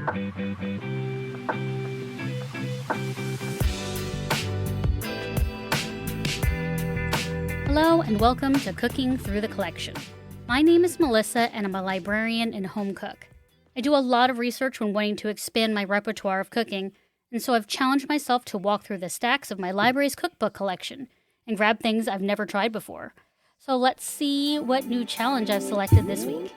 Hello and welcome to Cooking Through the Collection. My name is Melissa and I'm a librarian and home cook. I do a lot of research when wanting to expand my repertoire of cooking, and so I've challenged myself to walk through the stacks of my library's cookbook collection and grab things I've never tried before. So let's see what new challenge I've selected this week.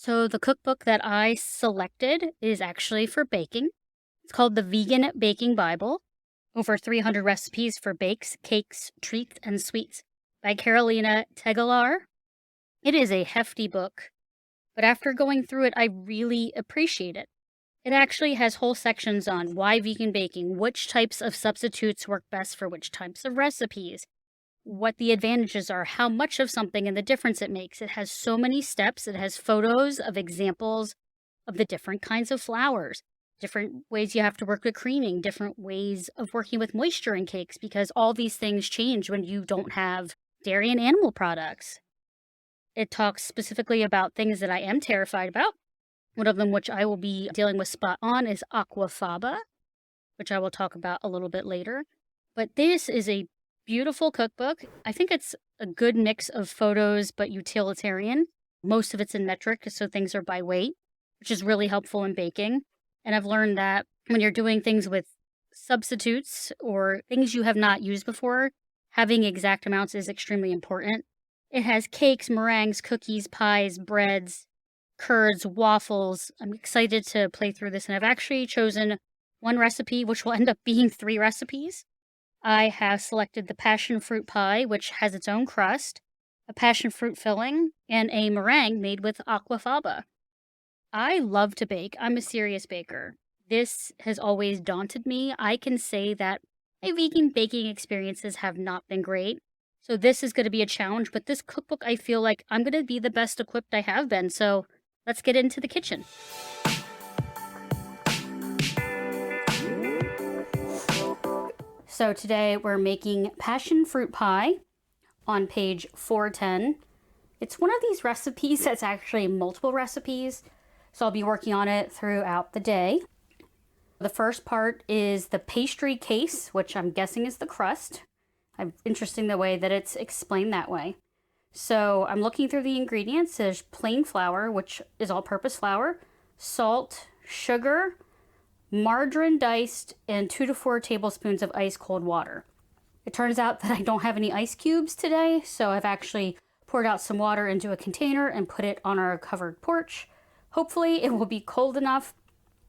So the cookbook that I selected is actually for baking. It's called the Vegan Baking Bible, over 300 recipes for bakes, cakes, treats, and sweets by Carolina Tegelaar. It is a hefty book, but after going through it, I really appreciate it. It actually has whole sections on why vegan baking, which types of substitutes work best for which types of recipes, what the advantages are, how much of something and the difference it makes. It has so many steps. It has photos of examples of the different kinds of flours, different ways you have to work with creaming, different ways of working with moisture in cakes, because all these things change when you don't have dairy and animal products. It talks specifically about things that I am terrified about. One of them, which I will be dealing with spot on, is aquafaba, which I will talk about a little bit later. But this is a beautiful cookbook. I think it's a good mix of photos, but utilitarian. Most of it's in metric, so things are by weight, which is really helpful in baking. And I've learned that when you're doing things with substitutes or things you have not used before, having exact amounts is extremely important. It has cakes, meringues, cookies, pies, breads, curds, waffles. I'm excited to play through this, and I've actually chosen one recipe, which will end up being 3 recipes. I have selected the passion fruit pie, which has its own crust, a passion fruit filling, and a meringue made with aquafaba. I love to bake. I'm a serious baker. This has always daunted me. I can say that my vegan baking experiences have not been great. So this is going to be a challenge, but this cookbook, I feel like I'm going to be the best equipped I have been. So let's get into the kitchen. So today we're making passion fruit pie on page 410. It's one of these recipes that's actually multiple recipes. So I'll be working on it throughout the day. The first part is the pastry case, which I'm guessing is the crust. Interesting the way that it's explained that way. So I'm looking through the ingredients. There's plain flour, which is all-purpose flour, salt, sugar, margarine diced, and 2 to 4 tablespoons of ice cold water. It turns out that I don't have any ice cubes today, so I've actually poured out some water into a container and put it on our covered porch. Hopefully it will be cold enough.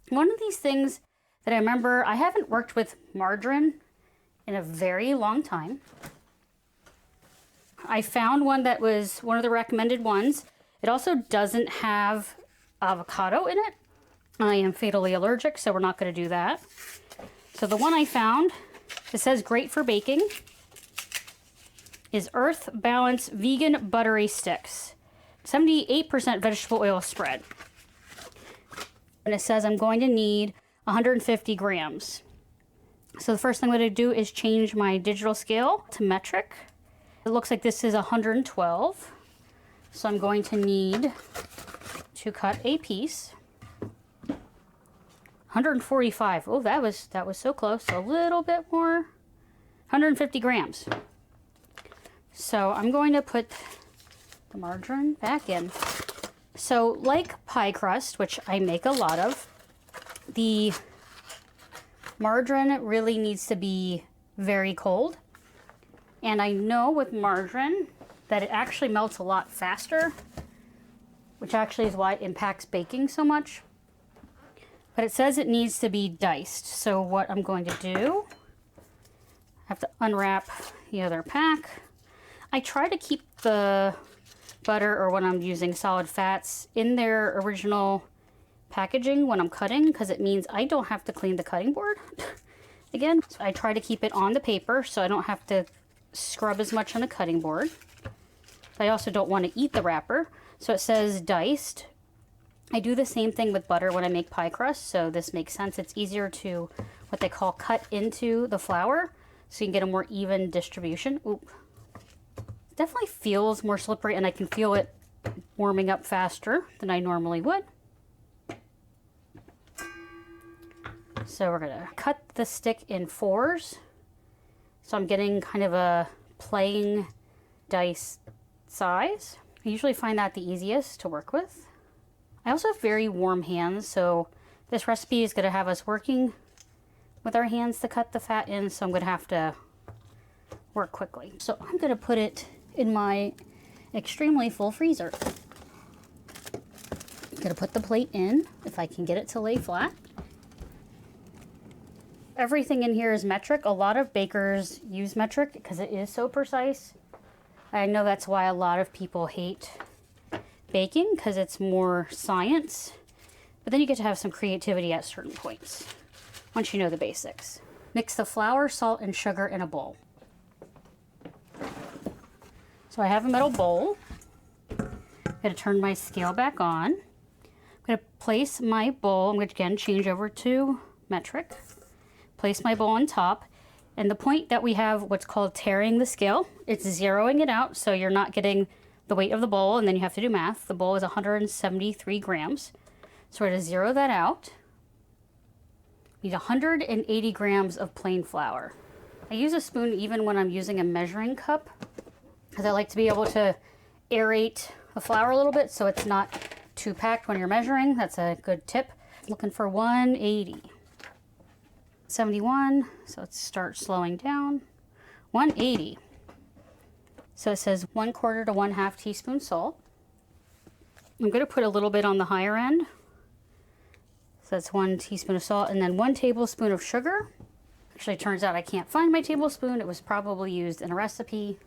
One of these things that I remember, I haven't worked with margarine in a very long time. I found one that was one of the recommended ones. It also doesn't have avocado in it. I am fatally allergic, so we're not going to do that. So the one I found, it says great for baking, is Earth Balance Vegan Buttery Sticks. 78% vegetable oil spread. And it says I'm going to need 150 grams. So the first thing I'm going to do is change my digital scale to metric. It looks like this is 112. So I'm going to need to cut a piece. 145. Oh, that was so close. A little bit more. 150 grams. So I'm going to put the margarine back in. So like pie crust, which I make a lot of, the margarine really needs to be very cold. And I know with margarine that it actually melts a lot faster, which actually is why it impacts baking so much. But it says it needs to be diced. So what I'm going to do, I have to unwrap the other pack. I try to keep the butter, or when I'm using solid fats, in their original packaging when I'm cutting, because it means I don't have to clean the cutting board again. So I try to keep it on the paper so I don't have to scrub as much on the cutting board. But I also don't want to eat the wrapper. So it says diced. I do the same thing with butter when I make pie crust, so this makes sense. It's easier to, what they call, cut into the flour, so you can get a more even distribution. Oop. It definitely feels more slippery, and I can feel it warming up faster than I normally would. So we're gonna cut the stick in 4s. So I'm getting kind of a playing dice size. I usually find that the easiest to work with. I also have very warm hands, so this recipe is gonna have us working with our hands to cut the fat in, so I'm gonna have to work quickly. So I'm gonna put it in my extremely full freezer. I'm gonna put the plate in, if I can get it to lay flat. Everything in here is metric. A lot of bakers use metric because it is so precise. I know that's why a lot of people hate baking, because it's more science. But then you get to have some creativity at certain points, once you know the basics. Mix the flour, salt, and sugar in a bowl. So I have a metal bowl. I'm gonna turn my scale back on. I'm gonna place my bowl, I'm gonna again change over to metric. Place my bowl on top. And the point that we have what's called tearing the scale, it's zeroing it out, so you're not getting the weight of the bowl, and then you have to do math. The bowl is 173 grams. So we're gonna zero that out. Need 180 grams of plain flour. I use a spoon even when I'm using a measuring cup, because I like to be able to aerate the flour a little bit so it's not too packed when you're measuring. That's a good tip. Looking for 180. 71, so let's start slowing down. 180. So it says 1/4 to 1/2 teaspoon salt. I'm gonna put a little bit on the higher end. So that's 1 teaspoon of salt, and then 1 tablespoon of sugar. Actually, it turns out I can't find my tablespoon. It was probably used in a recipe.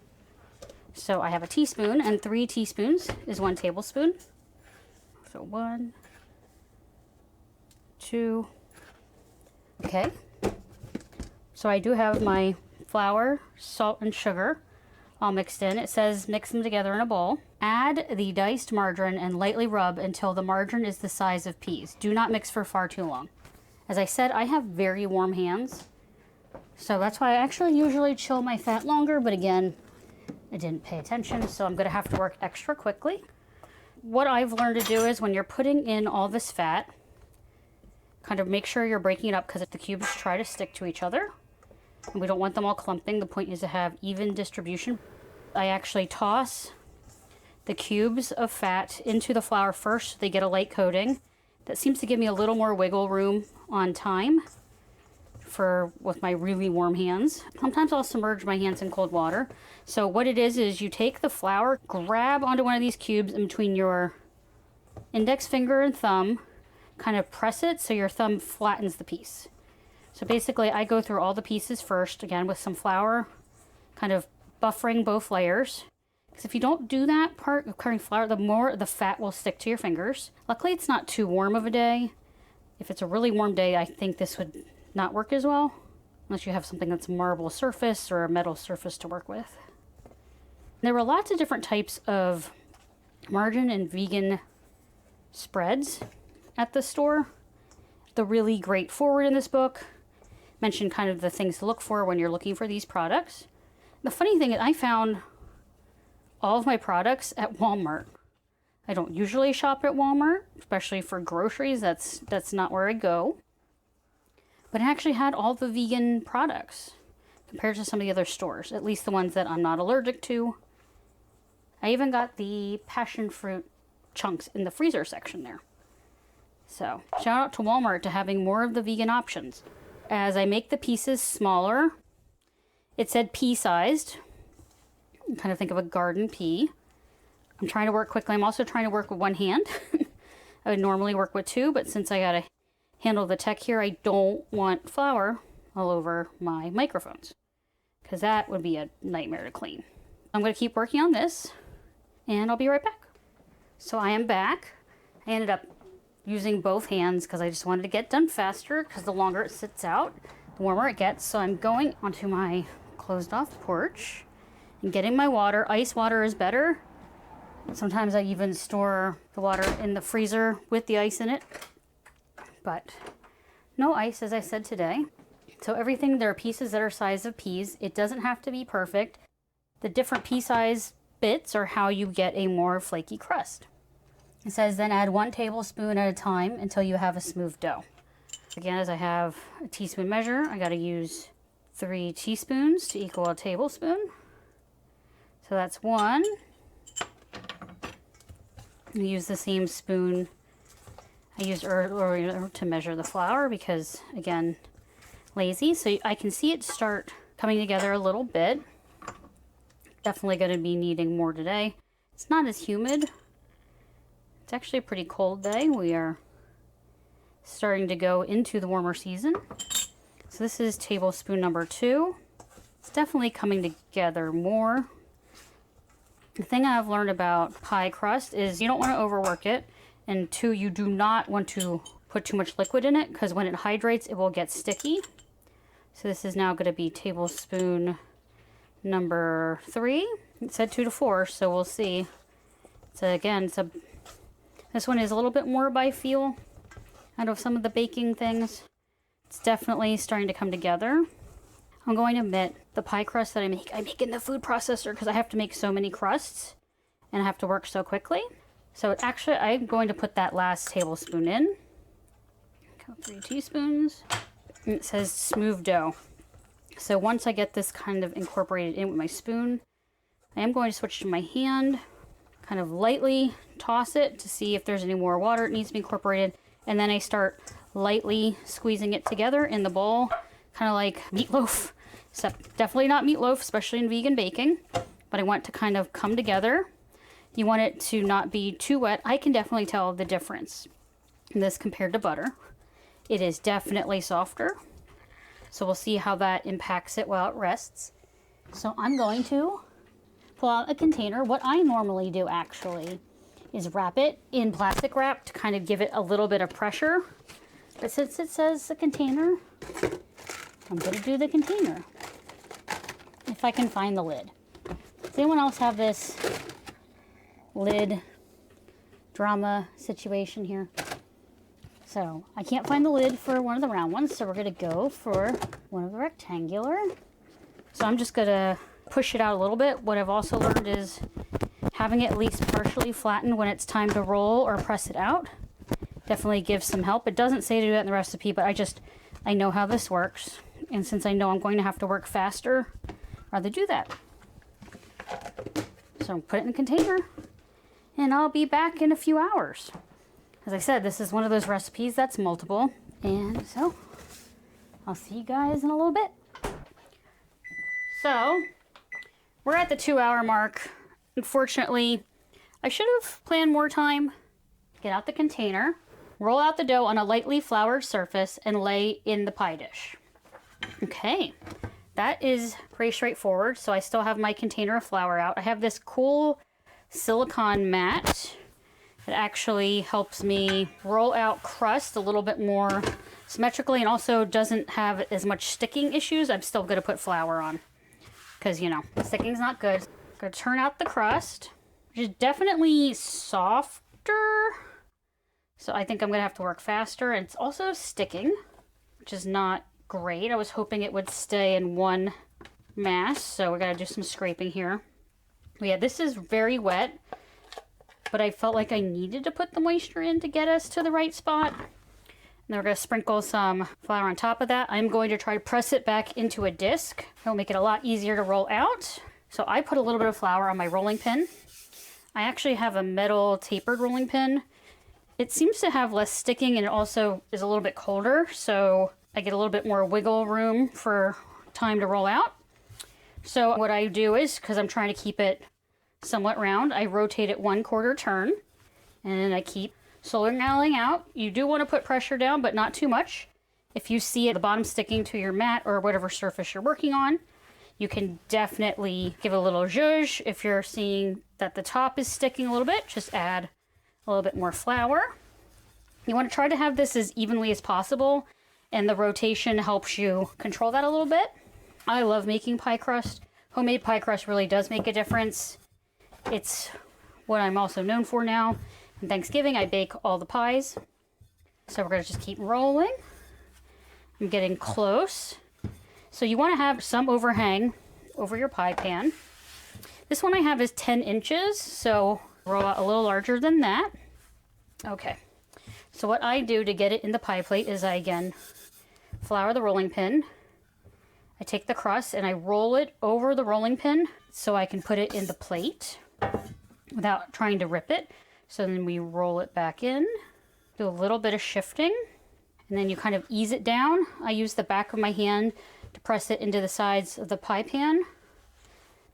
So I have a teaspoon, and 3 teaspoons is 1 tablespoon. So 1, 2, okay. So I do have my flour, salt, and sugar all mixed in. It says mix them together in a bowl. Add the diced margarine and lightly rub until the margarine is the size of peas. Do not mix for far too long. As I said, I have very warm hands, so that's why I actually usually chill my fat longer, but again, I didn't pay attention, so I'm gonna have to work extra quickly. What I've learned to do is when you're putting in all this fat, kind of make sure you're breaking it up, because if the cubes try to stick to each other, and we don't want them all clumping, the point is to have even distribution. I actually toss the cubes of fat into the flour first so they get a light coating. That seems to give me a little more wiggle room on time with my really warm hands. Sometimes I'll submerge my hands in cold water. So what it is you take the flour, grab onto one of these cubes in between your index finger and thumb, kind of press it so your thumb flattens the piece. So basically I go through all the pieces first, again with some flour, kind of buffering both layers. Because if you don't do that part of cutting flour, the more the fat will stick to your fingers. Luckily it's not too warm of a day. If it's a really warm day, I think this would not work as well, unless you have something that's a marble surface or a metal surface to work with. There were lots of different types of margarine and vegan spreads at the store. The really great forward in this book mentioned kind of the things to look for when you're looking for these products. The funny thing is I found all of my products at Walmart. I don't usually shop at Walmart, especially for groceries. That's not where I go. But it actually had all the vegan products compared to some of the other stores, at least the ones that I'm not allergic to. I even got the passion fruit chunks in the freezer section there. So shout out to Walmart to having more of the vegan options. As I make the pieces smaller, it said pea-sized. Kind of think of a garden pea. I'm trying to work quickly. I'm also trying to work with one hand. I would normally work with 2, but since I gotta handle the tech here, I don't want flour all over my microphones, because that would be a nightmare to clean. I'm gonna keep working on this, and I'll be right back. So I am back. I ended up using both hands because I just wanted to get done faster, because the longer it sits out, the warmer it gets. So I'm going onto my closed off porch and getting my water. Ice water is better. Sometimes I even store the water in the freezer with the ice in it, but no ice, as I said today. So everything, there are pieces that are size of peas. It doesn't have to be perfect. The different pea size bits are how you get a more flaky crust. It says then add 1 tablespoon at a time until you have a smooth dough. Again, as I have a teaspoon measure, I got to use 3 teaspoons to equal a tablespoon. So that's 1. I use the same spoon I used earlier to measure the flour because, again, lazy. So I can see it start coming together a little bit. Definitely going to be needing more today. It's not as humid. It's actually a pretty cold day. We are starting to go into the warmer season. So this is tablespoon number 2. It's definitely coming together more. The thing I've learned about pie crust is you don't want to overwork it, and 2, you do not want to put too much liquid in it because when it hydrates it will get sticky. So this is now going to be tablespoon number 3. It said 2 to 4, so we'll see. So again, this one is a little bit more by feel out of some of the baking things. It's definitely starting to come together. I'm going to admit, the pie crust that I make in the food processor because I have to make so many crusts and I have to work so quickly. So actually, I'm going to put that last tablespoon in. 3 teaspoons. And it says smooth dough. So once I get this kind of incorporated in with my spoon, I am going to switch to my hand, kind of lightly toss it to see if there's any more water that needs to be incorporated. And then I start lightly squeezing it together in the bowl, kind of like meatloaf, except definitely not meatloaf, especially in vegan baking. But I want it to kind of come together. You want it to not be too wet. I can definitely tell the difference in this compared to butter. It is definitely softer. So we'll see how that impacts it while it rests. So I'm going to pull out a container. What I normally do actually is wrap it in plastic wrap to kind of give it a little bit of pressure. But since it says a container, I'm going to do the container. If I can find the lid. Does anyone else have this lid drama situation here? So I can't find the lid for one of the round ones, so we're going to go for one of the rectangular. So I'm just going to push it out a little bit. What I've also learned is having it at least partially flattened when it's time to roll or press it out definitely gives some help. It doesn't say to do that in the recipe, but I know how this works. And since I know I'm going to have to work faster, I'd rather do that. So put it in the container and I'll be back in a few hours. As I said, this is one of those recipes that's multiple. And so I'll see you guys in a little bit. So we're at the 2-hour mark. Unfortunately, I should have planned more time. Get out the container, roll out the dough on a lightly floured surface, and lay in the pie dish. Okay, that is pretty straightforward. So I still have my container of flour out. I have this cool silicone mat that actually helps me roll out crust a little bit more symmetrically and also doesn't have as much sticking issues. I'm still going to put flour on because, you know, sticking's not good. I'm going to turn out the crust, which is definitely softer. So I think I'm going to have to work faster. And it's also sticking, which is not great. I was hoping it would stay in one mass. So we're going to do some scraping here. But yeah, this is very wet, but I felt like I needed to put the moisture in to get us to the right spot. And then we're going to sprinkle some flour on top of that. I'm going to try to press it back into a disc. It'll make it a lot easier to roll out. So I put a little bit of flour on my rolling pin. I actually have a metal tapered rolling pin. It seems to have less sticking and it also is a little bit colder. So I get a little bit more wiggle room for time to roll out. So what I do is, because I'm trying to keep it somewhat round, I rotate it 1/4 turn and I keep slowly rolling out. You do want to put pressure down, but not too much. If you see at the bottom sticking to your mat or whatever surface you're working on, you can definitely give it a little zhuzh. If you're seeing that the top is sticking a little bit, just add a little bit more flour. You want to try to have this as evenly as possible, and the rotation helps you control that a little bit. I love making pie crust. Homemade pie crust really does make a difference. It's what I'm also known for now. On Thanksgiving, I bake all the pies. So we're going to just keep rolling. I'm getting close. So you want to have some overhang over your pie pan. This one I have is 10 inches, so roll out a little larger than that. Okay, so what I do to get it in the pie plate is I again flour the rolling pin. I take the crust and I roll it over the rolling pin so I can put it in the plate without trying to rip it. So then we roll it back in, do a little bit of shifting, and then you kind of ease it down. I use the back of my hand to press it into the sides of the pie pan.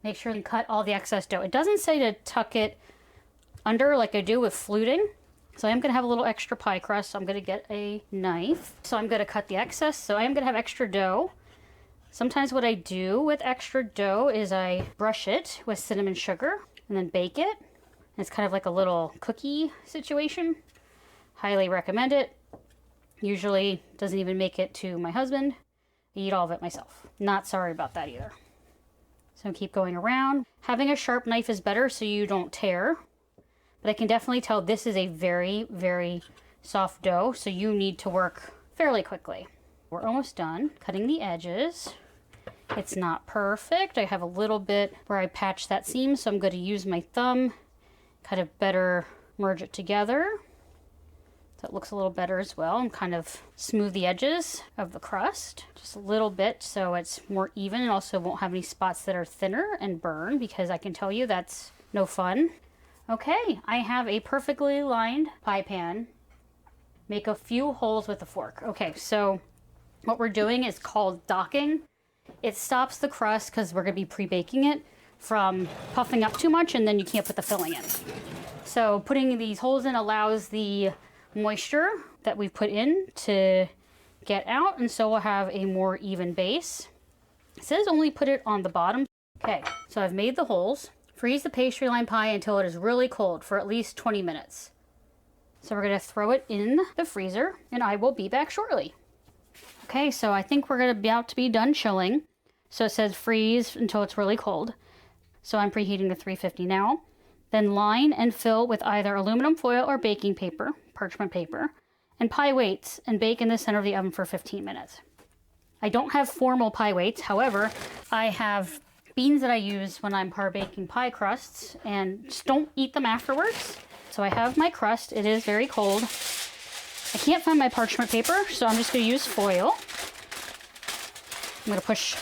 Make sure you cut all the excess dough. It doesn't say to tuck it under like I do with fluting. So I am going to have a little extra pie crust. So I'm going to get a knife. So I'm going to cut the excess. So I am going to have extra dough. Sometimes what I do with extra dough is I brush it with cinnamon sugar and then bake it. And it's kind of like a little cookie situation. Highly recommend it. Usually doesn't even make it to my husband. I eat all of it myself. Not sorry about that either. So keep going around. Having a sharp knife is better so you don't tear. But I can definitely tell this is a very, very soft dough, so you need to work fairly quickly. We're almost done cutting the edges. It's not perfect. I have a little bit where I patched that seam, so I'm going to use my thumb, kind of better merge it together. So it looks a little better as well, and kind of smooth the edges of the crust just a little bit so it's more even, and also won't have any spots that are thinner and burn, because I can tell you that's no fun. Okay, I have a perfectly lined pie pan. Make a few holes with a fork. Okay, so what we're doing is called docking. It stops the crust, because we're going to be pre-baking it, from puffing up too much and then you can't put the filling in. So putting these holes in allows the moisture that we've put in to get out, and so we'll have a more even base. It says only put it on the bottom. Okay, so I've made the holes. Freeze the pastry line pie until it is really cold for at least 20 minutes. So we're going to throw it in the freezer, and I will be back shortly. Okay, so I think we're going to be about to be done chilling. So it says freeze until it's really cold. So I'm preheating to 350 now. Then line and fill with either aluminum foil or baking paper, parchment paper, and pie weights, and bake in the center of the oven for 15 minutes. I don't have formal pie weights. However, I have beans that I use when I'm baking pie crusts, and just don't eat them afterwards. So I have my crust. It is very cold. I can't find my parchment paper, so I'm just going to use foil. I'm going to push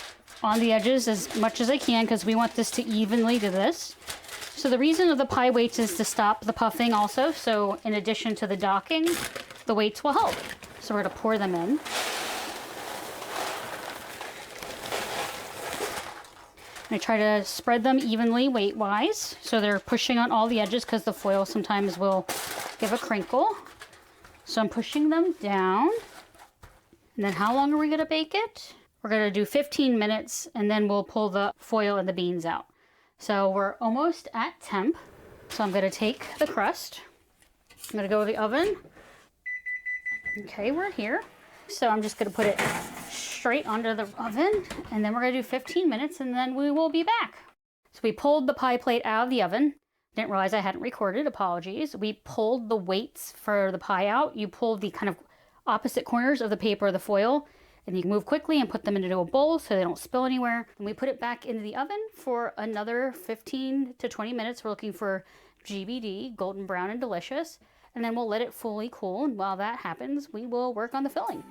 on the edges as much as I can, because we want this to evenly do this. So the reason of the pie weights is to stop the puffing also. So in addition to the docking, the weights will help. So we're going to pour them in. I try to spread them evenly weight-wise, so they're pushing on all the edges, because the foil sometimes will give a crinkle. So I'm pushing them down. And then how long are we going to bake it? We're going to do 15 minutes, and then we'll pull the foil and the beans out. So we're almost at temp. So I'm going to take the crust. I'm going to go to the oven. Okay, we're here. So I'm just going to put it straight under the oven, and then we're going to do 15 minutes, and then we will be back. So we pulled the pie plate out of the oven. Didn't realize I hadn't recorded. Apologies. We pulled the weights for the pie out. You pull the kind of opposite corners of the paper or the foil, and you can move quickly and put them into a bowl so they don't spill anywhere. And we put it back into the oven for another 15 to 20 minutes. We're looking for GBD, golden brown and delicious. And then we'll let it fully cool. And while that happens, we will work on the filling.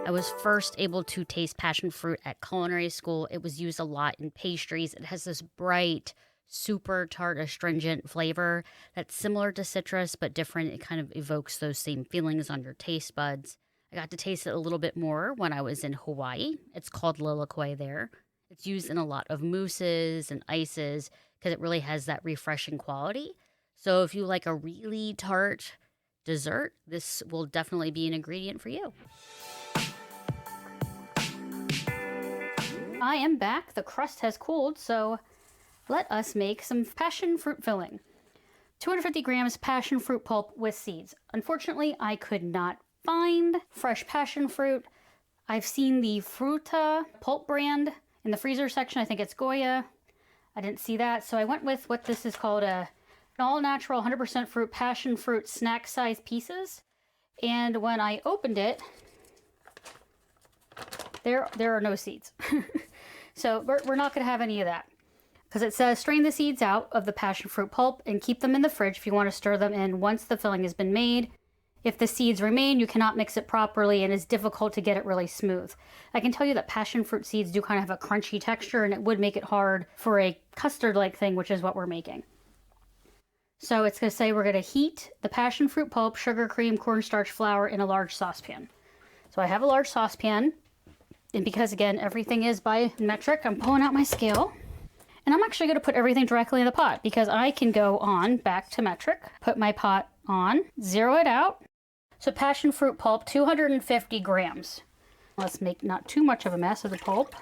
I was first able to taste passion fruit at culinary school. It was used a lot in pastries. It has this bright, super tart, astringent flavor that's similar to citrus, but different. It kind of evokes those same feelings on your taste buds. I got to taste it a little bit more when I was in Hawaii. It's called lilikoi there. It's used in a lot of mousses and ices because it really has that refreshing quality. So if you like a really tart dessert, this will definitely be an ingredient for you. I am back. The crust has cooled, so let us make some passion fruit filling. 250 grams passion fruit pulp with seeds. Unfortunately, I could not find fresh passion fruit. I've seen the Fruta pulp brand in the freezer section. I think it's Goya. I didn't see that, so I went with what this is called an all-natural 100% fruit passion fruit snack size pieces. And when I opened it, there are no seeds. So we're not going to have any of that. Because it says strain the seeds out of the passion fruit pulp and keep them in the fridge if you want to stir them in once the filling has been made. If the seeds remain, you cannot mix it properly and it's difficult to get it really smooth. I can tell you that passion fruit seeds do kind of have a crunchy texture and it would make it hard for a custard-like thing, which is what we're making. So it's going to say we're going to heat the passion fruit pulp, sugar, cream, cornstarch, flour in a large saucepan. So I have a large saucepan, and because again, everything is by metric, I'm pulling out my scale. And I'm actually going to put everything directly in the pot because I can go on back to metric, put my pot on, zero it out. So passion fruit pulp, 250 grams. Let's make not too much of a mess of the pulp.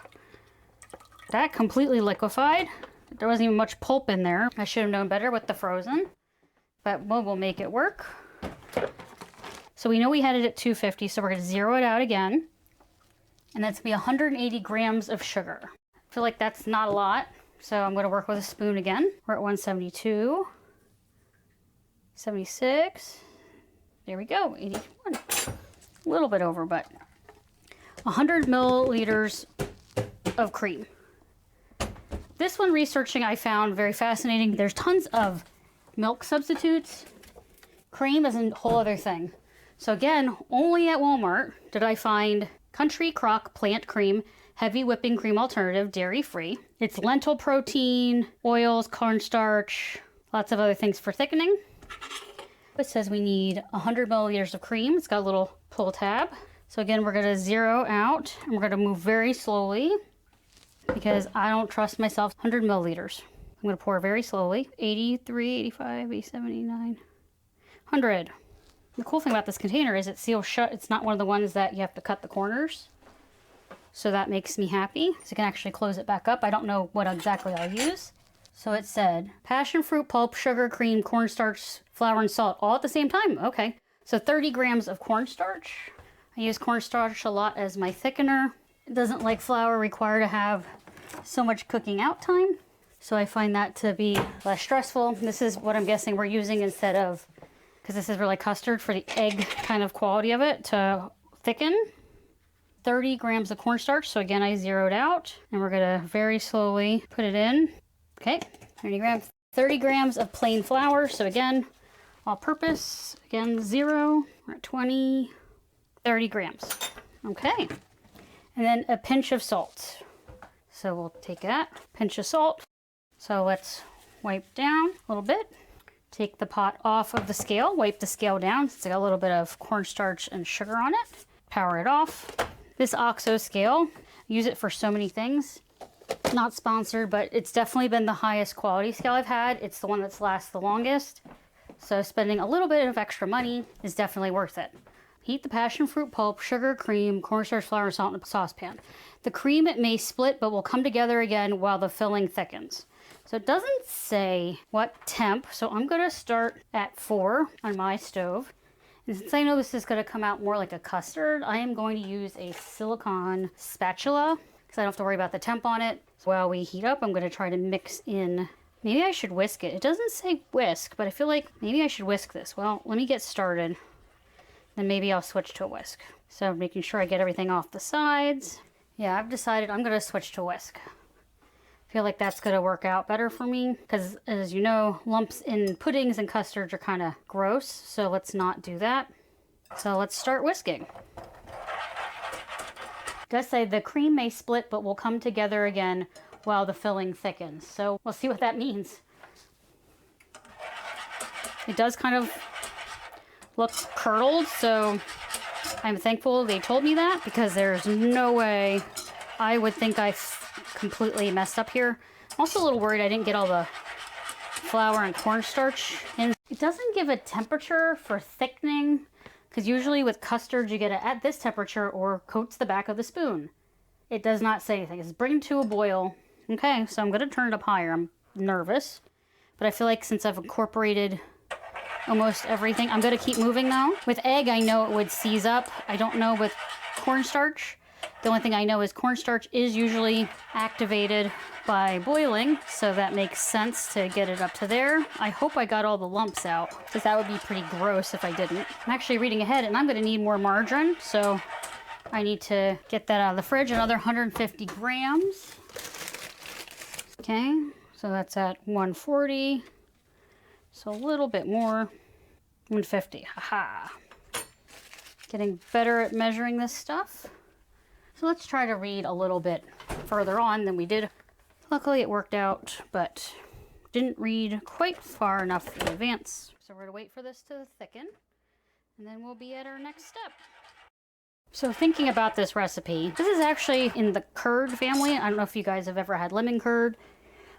That completely liquefied. There wasn't even much pulp in there. I should have known better with the frozen, but we'll make it work. So we know we had it at 250, so we're going to zero it out again. And that's going to be 180 grams of sugar. I feel like that's not a lot, so I'm going to work with a spoon again. We're at 172, 76. There we go, 81. A little bit over, but 100 milliliters of cream. This one researching I found very fascinating. There's tons of milk substitutes. Cream is a whole other thing. So again, only at Walmart did I find Country Crock Plant Cream, heavy whipping cream alternative, dairy-free. It's lentil protein, oils, cornstarch, lots of other things for thickening. It says we need 100 milliliters of cream. It's got a little pull tab. So again, we're going to zero out and we're going to move very slowly because I don't trust myself. 100 milliliters. I'm going to pour very slowly. 83, 85, 87, 89, 100. The cool thing about this container is it seals shut. It's not one of the ones that you have to cut the corners. So that makes me happy. So I can actually close it back up. I don't know what exactly I'll use. So it said passion fruit pulp, sugar, cream, cornstarch, flour, and salt all at the same time. Okay. So 30 grams of cornstarch. I use cornstarch a lot as my thickener. It doesn't, like flour, require to have so much cooking out time. So I find that to be less stressful. This is what I'm guessing we're using instead of, because this is really custard, for the egg kind of quality of it to thicken. 30 grams of cornstarch. So again, I zeroed out and we're going to very slowly put it in. Okay, 30 grams. 30 grams of plain flour. So again, all purpose. Again, zero. We're at 20, 30 grams. Okay. And then a pinch of salt. So we'll take that, pinch of salt. So let's wipe down a little bit. Take the pot off of the scale, wipe the scale down. It's got a little bit of cornstarch and sugar on it. Power it off. This OXO scale, use it for so many things. Not sponsored, but it's definitely been the highest quality scale I've had. It's the one that's lasted the longest. So spending a little bit of extra money is definitely worth it. Heat the passion fruit pulp, sugar, cream, cornstarch, flour, and salt in a saucepan. The cream, it may split, but will come together again while the filling thickens. So it doesn't say what temp, so I'm going to start at 4 on my stove. And since I know this is going to come out more like a custard, I am going to use a silicone spatula because I don't have to worry about the temp on it. So while we heat up, I'm going to try to mix in. Maybe I should whisk it. It doesn't say whisk, but I feel like maybe I should whisk this. Well, let me get started. Then maybe I'll switch to a whisk. So making sure I get everything off the sides. Yeah, I've decided I'm going to switch to whisk. I feel like that's going to work out better for me because, as you know, lumps in puddings and custards are kind of gross. So let's not do that. So let's start whisking. It does say the cream may split but will come together again while the filling thickens. So we'll see what that means. It does kind of look curdled, so I'm thankful they told me that because there's no way I would think I completely messed up here. I'm also a little worried I didn't get all the flour and cornstarch in. It doesn't give a temperature for thickening because usually with custards you get it at this temperature or coats the back of the spoon. It does not say anything. It's bring to a boil. Okay, so I'm going to turn it up higher. I'm nervous, but I feel like since I've incorporated almost everything, I'm going to keep moving though. With egg, I know it would seize up. I don't know with cornstarch. The only thing I know is cornstarch is usually activated by boiling, so that makes sense to get it up to there. I hope I got all the lumps out, because that would be pretty gross if I didn't. I'm actually reading ahead, and I'm going to need more margarine, so I need to get that out of the fridge, another 150 grams. Okay, so that's at 140. So a little bit more, 150, haha. Getting better at measuring this stuff. So let's try to read a little bit further on than we did. Luckily it worked out, but didn't read quite far enough in advance. So we're gonna wait for this to thicken, and then we'll be at our next step. So thinking about this recipe, this is actually in the curd family. I don't know if you guys have ever had lemon curd.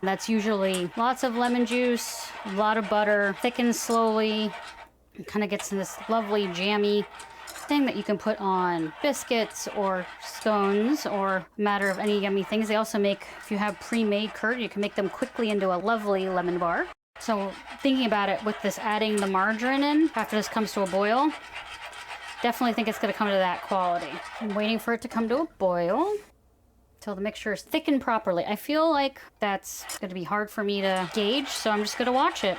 That's usually lots of lemon juice, a lot of butter, thickens slowly, and kind of gets in this lovely jammy thing that you can put on biscuits or scones or a matter of any yummy things. They also make, if you have pre-made curd, you can make them quickly into a lovely lemon bar. So thinking about it with this adding the margarine in after this comes to a boil, definitely think it's going to come to that quality. I'm waiting for it to come to a boil until the mixture is thickened properly. I feel like that's going to be hard for me to gauge, so I'm just going to watch it.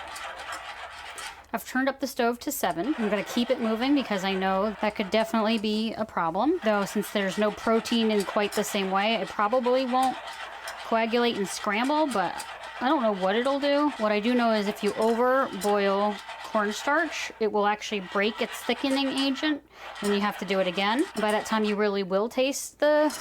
I've turned up the stove to 7. I'm going to keep it moving because I know that could definitely be a problem. Though since there's no protein in quite the same way, it probably won't coagulate and scramble, but I don't know what it'll do. What I do know is if you over boil cornstarch, it will actually break its thickening agent and you have to do it again. By that time you really will taste the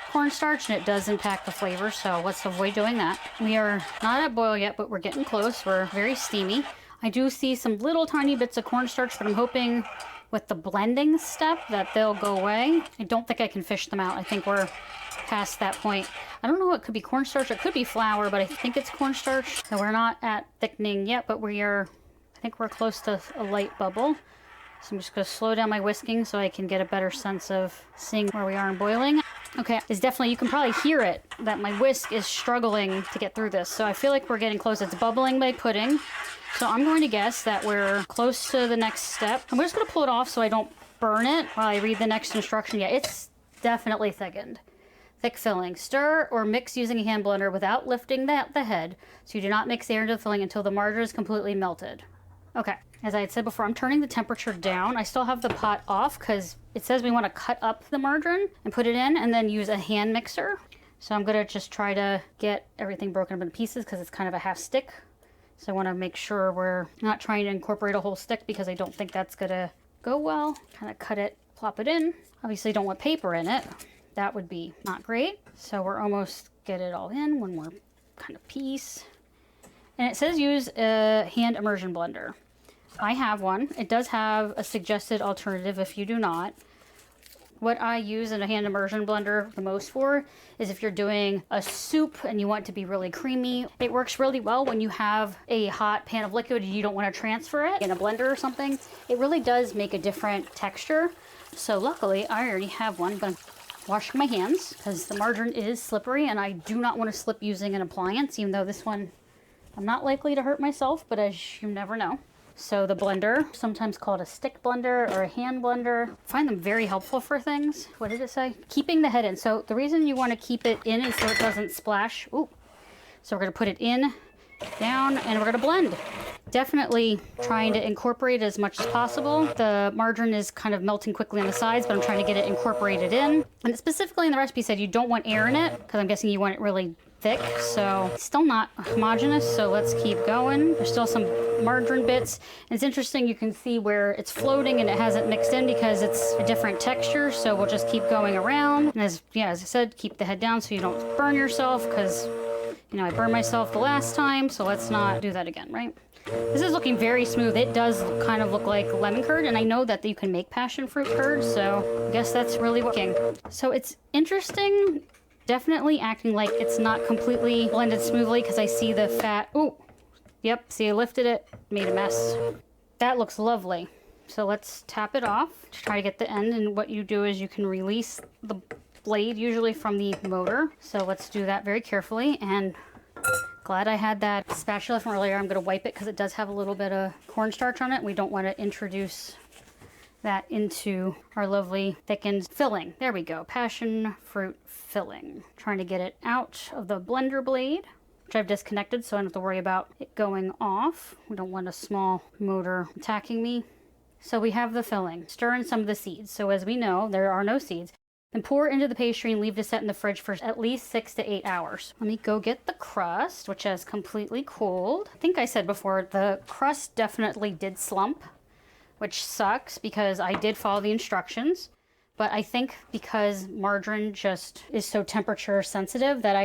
cornstarch and it does impact the flavor, so let's avoid doing that. We are not at boil yet, but we're getting close. We're very steamy. I do see some little tiny bits of cornstarch, but I'm hoping with the blending step that they'll go away. I don't think I can fish them out. I think we're past that point. I don't know, it could be cornstarch, it could be flour, but I think it's cornstarch. So we're not at thickening yet, but I think we're close to a light bubble. So I'm just gonna slow down my whisking so I can get a better sense of seeing where we are in boiling. Okay, it's definitely, you can probably hear it, that my whisk is struggling to get through this. So I feel like we're getting close. It's bubbling by pudding. So I'm going to guess that we're close to the next step. I'm just gonna pull it off so I don't burn it while I read the next instruction. Yeah, it's definitely thickened. Thick filling. Stir or mix using a hand blender without lifting the head, so you do not mix air into the filling until the margarine is completely melted. Okay, as I had said before, I'm turning the temperature down. I still have the pot off because it says we want to cut up the margarine and put it in and then use a hand mixer. So I'm gonna just try to get everything broken up into pieces because it's kind of a half stick. So I want to make sure we're not trying to incorporate a whole stick because I don't think that's gonna go well. Kind of cut it, plop it in. Obviously don't want paper in it. That would be not great. So we're almost get it all in. One more kind of piece. And it says use a hand immersion blender. I have one. It does have a suggested alternative if you do not. What I use in a hand immersion blender the most for is if you're doing a soup and you want it to be really creamy. It works really well when you have a hot pan of liquid and you don't want to transfer it in a blender or something. It really does make a different texture. So luckily I already have one, but I'm washing my hands because the margarine is slippery and I do not want to slip using an appliance, even though this one I'm not likely to hurt myself, but as you never know. So the blender, sometimes called a stick blender or a hand blender, I find them very helpful for things. What did it say? Keeping the head in. So the reason you want to keep it in is so it doesn't splash. Ooh. So we're going to put it in, down, and we're going to blend. Definitely trying to incorporate as much as possible. The margarine is kind of melting quickly on the sides, but I'm trying to get it incorporated in. And it specifically in the recipe said you don't want air in it, because I'm guessing you want it really thick, so it's still not homogeneous, so let's keep going. There's still some margarine bits. And it's interesting, you can see where it's floating and it hasn't mixed in because it's a different texture, so we'll just keep going around. And as I said, keep the head down so you don't burn yourself, because I burned myself the last time, so let's not do that again, right? This is looking very smooth. It does kind of look like lemon curd, and I know that you can make passion fruit curd, so I guess that's really working. So it's interesting. Definitely acting like it's not completely blended smoothly because I see the fat. Oh, yep. See, I lifted it, made a mess. That looks lovely. So let's tap it off to try to get the end. And what you do is you can release the blade usually from the motor. So let's do that very carefully. And glad I had that spatula from earlier. I'm going to wipe it because it does have a little bit of cornstarch on it. We don't want to introduce that into our lovely thickened filling. There we go, passion fruit filling. Trying to get it out of the blender blade, which I've disconnected so I don't have to worry about it going off. We don't want a small motor attacking me. So we have the filling. Stir in some of the seeds. So as we know, there are no seeds. Then pour into the pastry and leave to set in the fridge for at least 6 to 8 hours. Let me go get the crust, which has completely cooled. I think I said before, the crust definitely did slump, which sucks because I did follow the instructions. But I think because margarine just is so temperature sensitive that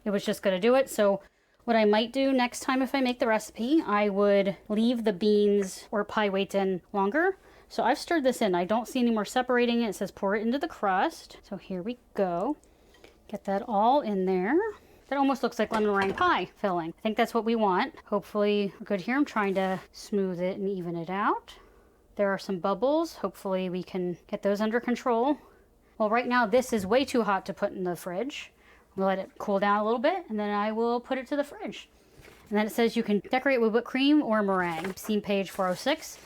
it was just gonna do it. So what I might do next time if I make the recipe, I would leave the beans or pie weight in longer. So I've stirred this in. I don't see any more separating it. It says pour it into the crust. So here we go. Get that all in there. That almost looks like lemon meringue pie filling. I think that's what we want. Hopefully we're good here. I'm trying to smooth it and even it out. There are some bubbles. Hopefully we can get those under control. Well, right now this is way too hot to put in the fridge. We'll let it cool down a little bit and then I will put it to the fridge. And then it says you can decorate with whipped cream or meringue. Seen page 406.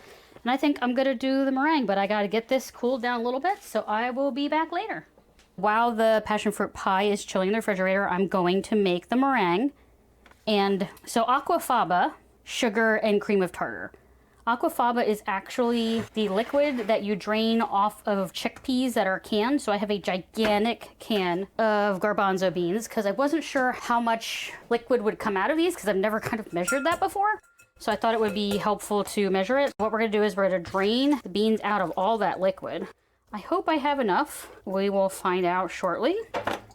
And I think I'm gonna do the meringue, but I gotta get this cooled down a little bit, so I will be back later. While the passion fruit pie is chilling in the refrigerator, I'm going to make the meringue. And so aquafaba, sugar, and cream of tartar. Aquafaba is actually the liquid that you drain off of chickpeas that are canned. So I have a gigantic can of garbanzo beans because I wasn't sure how much liquid would come out of these because I've never kind of measured that before. So I thought it would be helpful to measure it. What we're gonna do is we're gonna drain the beans out of all that liquid. I hope I have enough. We will find out shortly.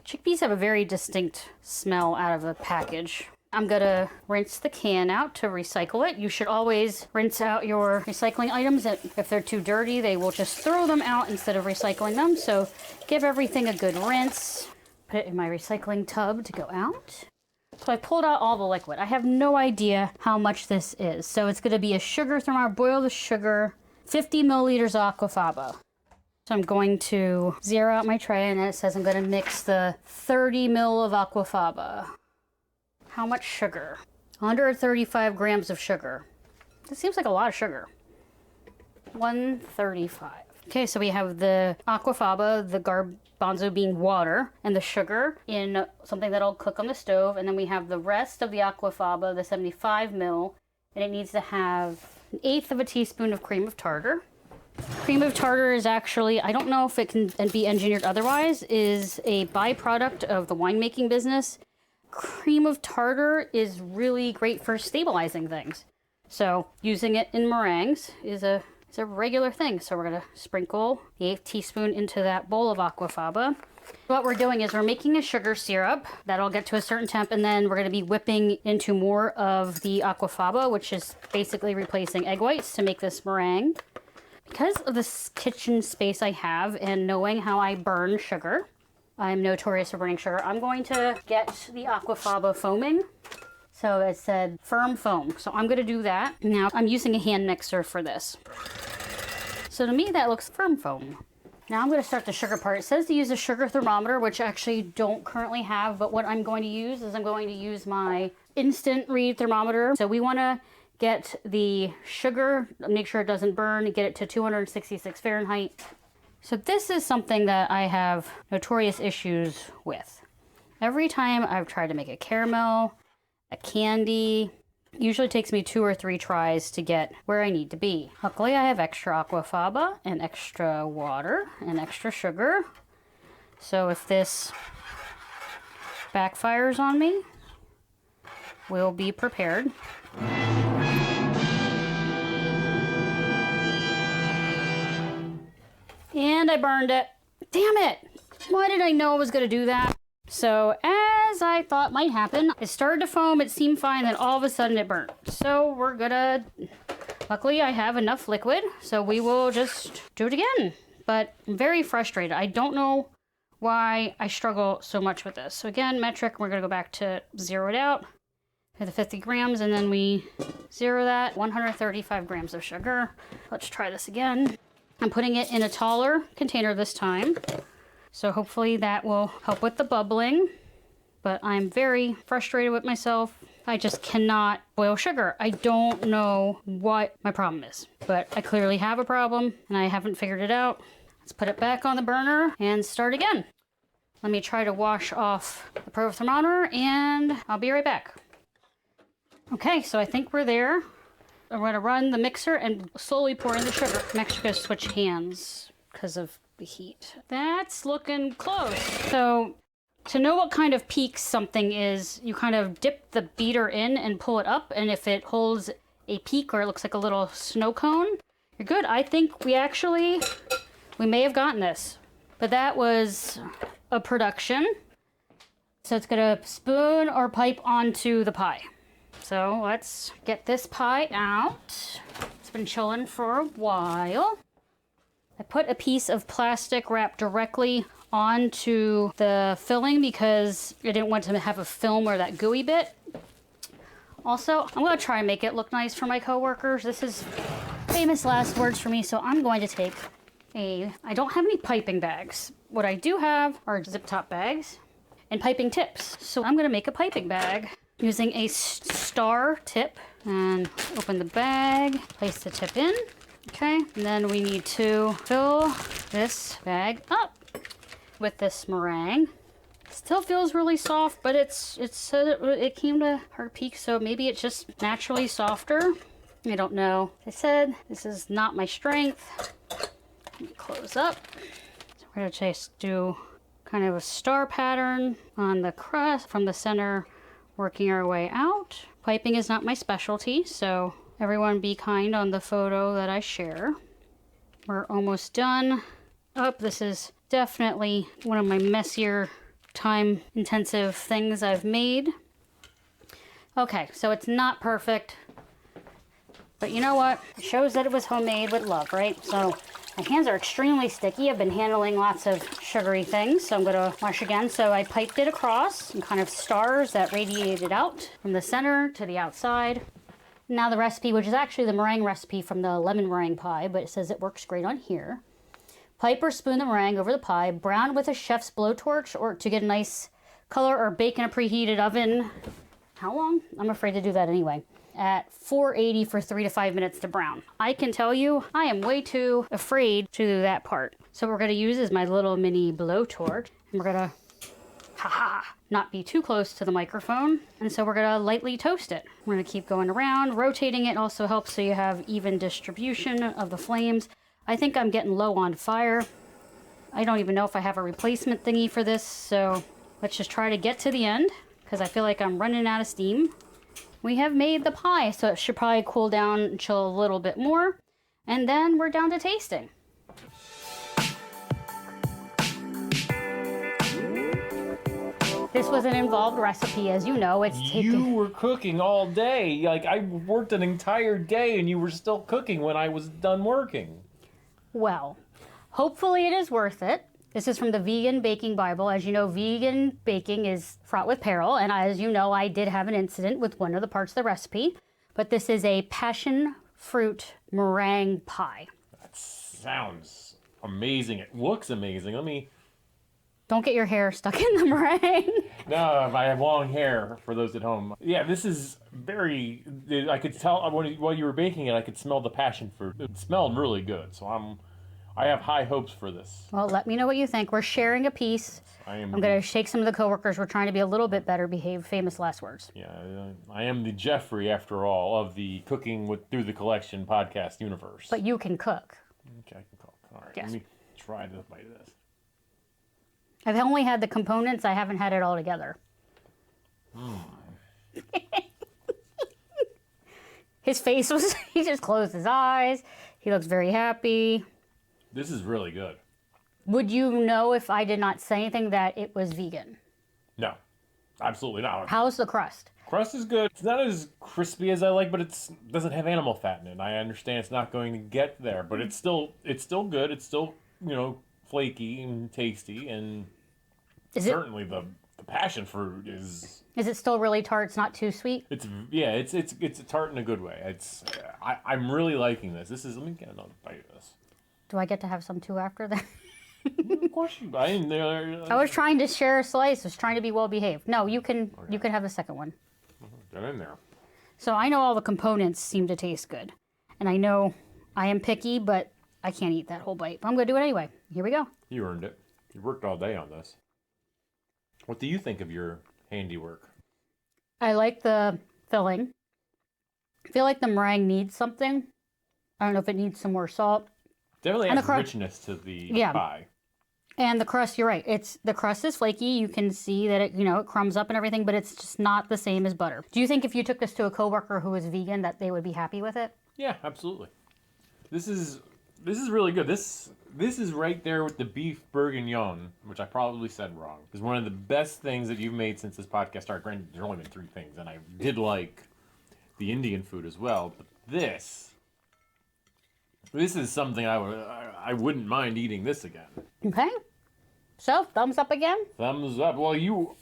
Chickpeas have a very distinct smell out of the package. I'm gonna rinse the can out to recycle it. You should always rinse out your recycling items. If they're too dirty, they will just throw them out instead of recycling them. So give everything a good rinse. Put it in my recycling tub to go out. So I pulled out all the liquid. I have no idea how much this is. So it's gonna be a sugar thermometer, boil the sugar, 50 milliliters of aquafaba. So I'm going to zero out my tray and it says I'm gonna mix the 30 ml of aquafaba. How much sugar? 135 grams of sugar. That seems like a lot of sugar. 135. Okay, so we have the aquafaba, the garbanzo bean water, and the sugar in something that'll cook on the stove. And then we have the rest of the aquafaba, the 75 ml, and it needs to have 1/8 of a teaspoon of cream of tartar. Cream of tartar is actually, I don't know if it can be engineered otherwise, is a byproduct of the winemaking business. Cream of tartar is really great for stabilizing things. So using it in meringues is a regular thing. So we're gonna sprinkle the 1/8 teaspoon into that bowl of aquafaba. What we're doing is we're making a sugar syrup that'll get to a certain temp, and then we're gonna be whipping into more of the aquafaba, which is basically replacing egg whites to make this meringue. Because of this kitchen space I have and knowing how I burn sugar, I'm notorious for burning sugar, I'm going to get the aquafaba foaming. So it said firm foam. So I'm gonna do that. Now I'm using a hand mixer for this. So to me that looks firm foam. Now I'm gonna start the sugar part. It says to use a sugar thermometer, which I actually don't currently have, but what I'm going to use is I'm going to use my instant read thermometer. So we wanna get the sugar, make sure it doesn't burn, get it to 266 Fahrenheit. So this is something that I have notorious issues with. Every time I've tried to make a caramel, a candy, it usually takes me 2 or 3 tries to get where I need to be. Luckily I have extra aquafaba and extra water and extra sugar. So if this backfires on me, we'll be prepared. And I burned it. Damn it! Why did I know I was gonna do that? So as I thought might happen, it started to foam, it seemed fine, then all of a sudden it burnt. So we're gonna, luckily I have enough liquid, so we will just do it again. But I'm very frustrated. I don't know why I struggle so much with this. So again, metric, we're gonna go back to zero it out. The 50 grams, and then we zero that, 135 grams of sugar. Let's try this again. I'm putting it in a taller container this time, so hopefully that will help with the bubbling, but I'm very frustrated with myself. I just cannot boil sugar. I don't know what my problem is, but I clearly have a problem and I haven't figured it out. Let's put it back on the burner and start again. Let me try to wash off the probe thermometer and I'll be right back. Okay, so I think we're there. I'm going to run the mixer and slowly pour in the sugar. I'm actually going to switch hands because of the heat. That's looking close. So to know what kind of peak something is, you kind of dip the beater in and pull it up, and if it holds a peak or it looks like a little snow cone, you're good. I think we may have gotten this, but that was a production. So it's gonna spoon or pipe onto the pie. So let's get this pie out. It's been chilling for a while. I put a piece of plastic wrap directly onto the filling because I didn't want to have a film or that gooey bit. Also, I'm gonna try and make it look nice for my coworkers. This is famous last words for me, so I'm going to take I don't have any piping bags. What I do have are zip top bags and piping tips. So I'm gonna make a piping bag using a star tip, and open the bag, place the tip in. Okay, and then we need to fill this bag up with this meringue. Still feels really soft, but it came to hard peak, so maybe it's just naturally softer. I don't know. As I said, this is not my strength. Let me close up. So we're gonna just do kind of a star pattern on the crust from the center, working our way out. Piping is not my specialty, so everyone be kind on the photo that I share. We're almost done. This is definitely one of my messier, time-intensive things I've made. Okay, so it's not perfect, but you know what? It shows that it was homemade with love, right? So my hands are extremely sticky. I've been handling lots of sugary things, so I'm gonna wash again. So I piped it across in kind of stars that radiated out from the center to the outside. Now the recipe, which is actually the meringue recipe from the lemon meringue pie, but it says it works great on here. Pipe or spoon the meringue over the pie, brown with a chef's blowtorch or to get a nice color, or bake in a preheated oven. How long? I'm afraid to do that anyway. At 480 for 3 to 5 minutes to brown. I can tell you, I am way too afraid to do that part. So what we're gonna use is my little mini blowtorch, and we're gonna, not be too close to the microphone. And so we're gonna lightly toast it. We're gonna keep going around. Rotating it also helps so you have even distribution of the flames. I think I'm getting low on fire. I don't even know if I have a replacement thingy for this, so let's just try to get to the end, because I feel like I'm running out of steam. We have made the pie, so it should probably cool down and chill a little bit more. And then we're down to tasting. This was an involved recipe, as you know. You were cooking all day. Like, I worked an entire day and you were still cooking when I was done working. Well, hopefully it is worth it. This is from the Vegan Baking Bible. As you know, vegan baking is fraught with peril, and as you know, I did have an incident with one of the parts of the recipe, but this is a passion fruit meringue pie. That sounds amazing. It looks amazing. Don't get your hair stuck in the meringue. No, I have long hair, for those at home. Yeah, this is I could tell while you were baking it, I could smell the passion fruit. It smelled really good, so I have high hopes for this. Well, let me know what you think. We're sharing a piece. I'm going to shake some of the coworkers. We're trying to be a little bit better behaved. Famous last words. Yeah, I am the Jeffrey, after all, of the Cooking Through the Collection podcast universe. But you can cook. Okay, I can cook. All right, yes. Let me try to bite of this. I've only had the components. I haven't had it all together. His face was, he just closed his eyes. He looks very happy. This is really good. Would you know if I did not say anything that it was vegan? No, absolutely not. How's the crust? Crust is good. It's not as crispy as I like, but it doesn't have animal fat in it. I understand it's not going to get there, but it's still good. It's still, flaky and tasty, and certainly the passion fruit is. Is it still really tart? It's not too sweet. It's a tart in a good way. I'm really liking this. Let me get another bite of this. Do I get to have some too after that? Of course you. I was trying to share a slice. I was trying to be well behaved. No, you can. Okay. You can have the second one. Get in there. So I know all the components seem to taste good, and I know I am picky, but I can't eat that whole bite. But I'm gonna do it anyway. Here we go. You earned it. You worked all day on this. What do you think of your handiwork? I like the filling. I feel like the meringue needs something. I don't know if it needs some more salt. Definitely And adds richness to the pie. And the crust, you're right. The crust is flaky. You can see that it crumbs up and everything, but it's just not the same as butter. Do you think if you took this to a coworker who was vegan that they would be happy with it? Yeah, absolutely. This is really good. This is right there with the beef bourguignon, which I probably said wrong. Is one of the best things that you've made since this podcast started. Granted, there's only been 3 things, and I did like the Indian food as well, but this is something I wouldn't mind eating this again. Okay. So, thumbs up again? Thumbs up. Well,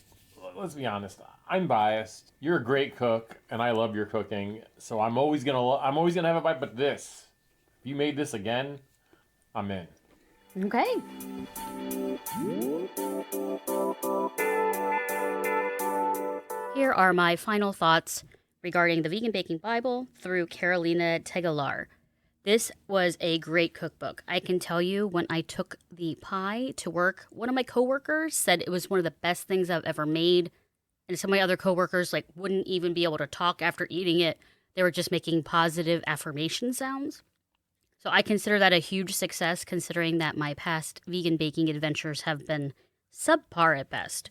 let's be honest. I'm biased. You're a great cook, and I love your cooking. So I'm always gonna have a bite. But if you made this again, I'm in. Okay. Here are my final thoughts regarding the Vegan Baking Bible through Carolina Tegelar. This was a great cookbook. I can tell you when I took the pie to work, one of my coworkers said it was one of the best things I've ever made. And some of my other coworkers wouldn't even be able to talk after eating it. They were just making positive affirmation sounds. So I consider that a huge success considering that my past vegan baking adventures have been subpar at best.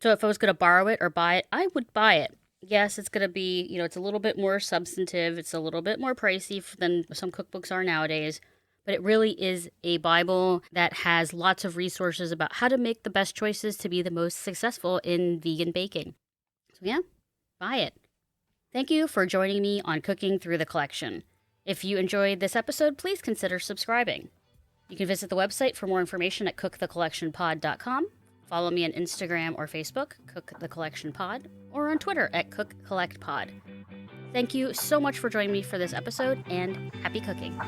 So if I was going to borrow it or buy it, I would buy it. Yes, it's going to be, it's a little bit more substantive. It's a little bit more pricey than some cookbooks are nowadays. But it really is a Bible that has lots of resources about how to make the best choices to be the most successful in vegan baking. So yeah, buy it. Thank you for joining me on Cooking Through the Collection. If you enjoyed this episode, please consider subscribing. You can visit the website for more information at cookthecollectionpod.com. Follow me on Instagram or Facebook, Cook the Collection Pod, or on Twitter at Cook Collect Pod. Thank you so much for joining me for this episode, and happy cooking.